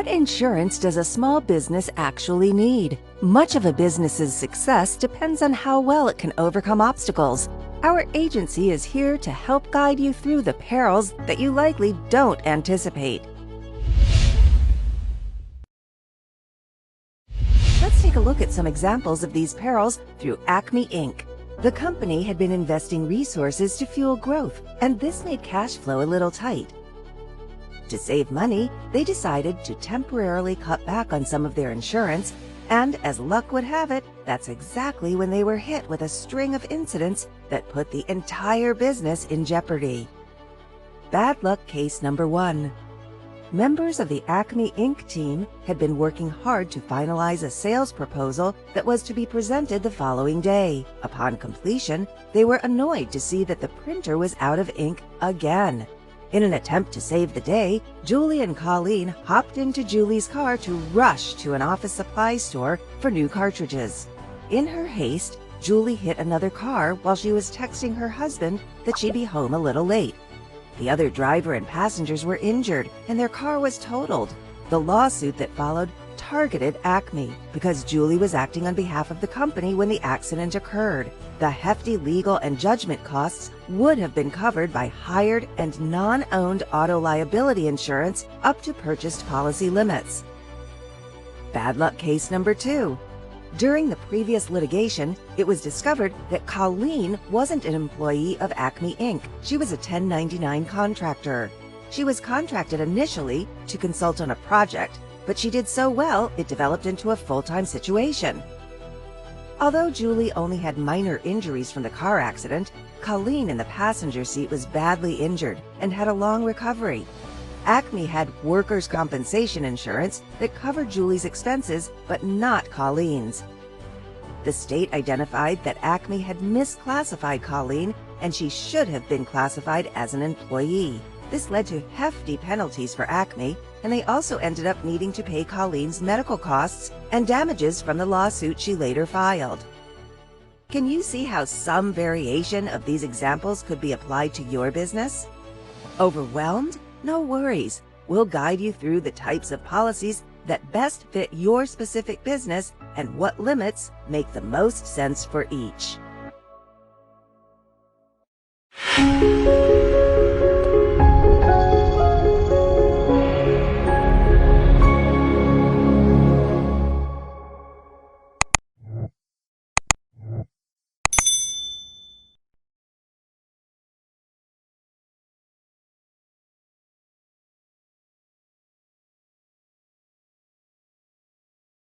What insurance does a small business actually need? Much of a business's success depends on how well it can overcome obstacles. Our agency is here to help guide you through the perils that you likely don't anticipate. Let's take a look at some examples of these perils through Acme Inc. The company had been investing resources to fuel growth, and this made cash flow a little tight. To save money, they decided to temporarily cut back on some of their insurance, and as luck would have it, that's exactly when they were hit with a string of incidents that put the entire business in jeopardy. Bad luck case number 1. Members of the Acme Inc. team had been working hard to finalize a sales proposal that was to be presented the following day. Upon completion, they were annoyed to see that the printer was out of ink again. In an attempt to save the day, Julie and Colleen hopped into Julie's car to rush to an office supply store for new cartridges. In her haste, Julie hit another car while she was texting her husband that she'd be home a little late. The other driver and passengers were injured, and their car was totaled. The lawsuit that followed targeted Acme because Julie was acting on behalf of the company when the accident occurred. The hefty legal and judgment costs would have been covered by hired and non-owned auto liability insurance up to purchased policy limits. Bad luck case number 2. During the previous litigation, it was discovered that Colleen wasn't an employee of Acme Inc. She was a 1099 contractor. She was contracted initially to consult on a project, but she did so well it developed into a full-time situation. Although Julie only had minor injuries from the car accident, Colleen in the passenger seat was badly injured and had a long recovery. Acme had workers' compensation insurance that covered Julie's expenses, but not Colleen's. The state identified that Acme had misclassified Colleen, and she should have been classified as an employee. This led to hefty penalties for Acme, and they also ended up needing to pay Colleen's medical costs and damages from the lawsuit she later filed. Can you see how some variation of these examples could be applied to your business? Overwhelmed? No worries. We'll guide you through the types of policies that best fit your specific business and what limits make the most sense for each.